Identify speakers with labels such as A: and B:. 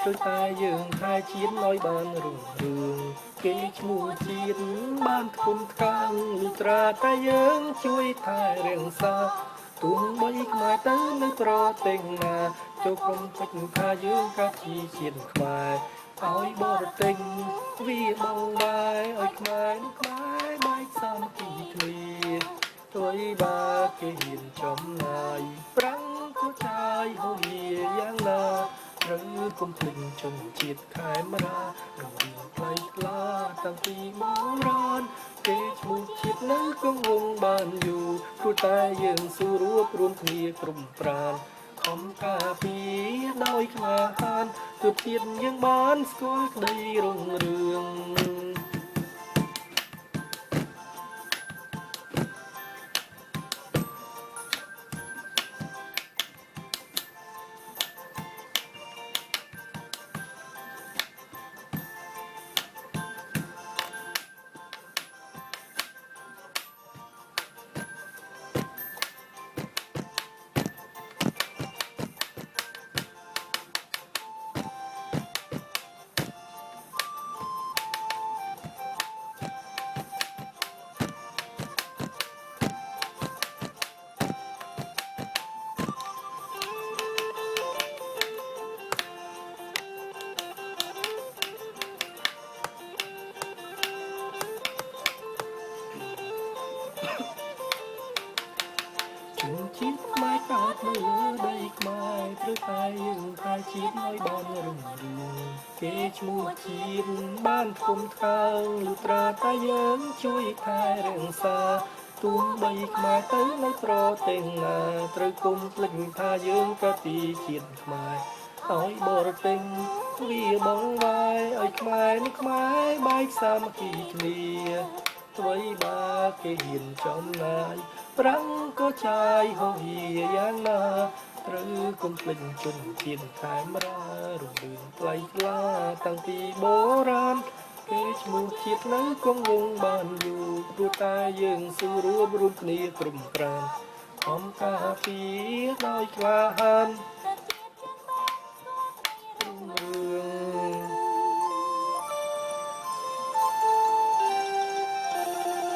A: ព្រោះតែយើងតែជាតិឲ្យបានរុងរឿងគេឈ្មោះជាតិបានធំថ្កើងលុះត្រាតែយើងជួយថែរក្សាទោះបីខ្មែរទៅនៅប្រទេសណាចូលក្រុមពេជ្រថាយើងកាពីជាតិខ្មែរឲ្យបរទេសវាបងបាយឲ្យខ្មែរនឹងខ្មែរបែកសាមគ្គីគ្នាទោះបើគេហ៊ានចំណាយប្រាំងក៏ចាយហូរយ៉ាងណាត្រូវគុំភ្លេចជនជាតិខេមរារំលឹកផ្លៃថ្លាតាំងពីបុរាណគេឈ្មោះជាតិនៅគង់វង្សបានយូរព្រោះតែយើងស៊ូរួបរួមគ្នាក្រុមប្រាណខំការពារដោយក្លាហានទើបជាតិយើងបានស្គាល់ក្តីរុងរឿងជនជាតិខ្មែរកើតនៅលើដីខ្មែរព្រោះតែយើងតែជាតិឲ្យបានរុងរឿងគេឈ្មោះជាតិបានធំថ្កើងលុះត្រាតែយើងជួយថែរក្សាទោះបីខ្មែរទៅនៅប្រទេសណាត្រូវគុំភ្លេចថាយើងក៏ពីជាតិខ្មែរឲ្យបរទេសវាបងបាយឲ្យខ្មែរនឹងខ្មែរបែកសាមគ្គីគ្នាអ្វីបើគេហ៊ានចំណាយប្រាំងក៏ចាយហូរយ៉ាងណាត្រូវគុំភ្លេចជនជាតិខេមរារំលឹកថ្លៃថ្លាតាំងពីបុរាណគេឈ្មោះជាតិនៅគង់វង្សបានយូរព្រោះតែយើងស៊ូរួបរួមគ្នាក្រុមប្រាណខំការពារដោយក្លាហាន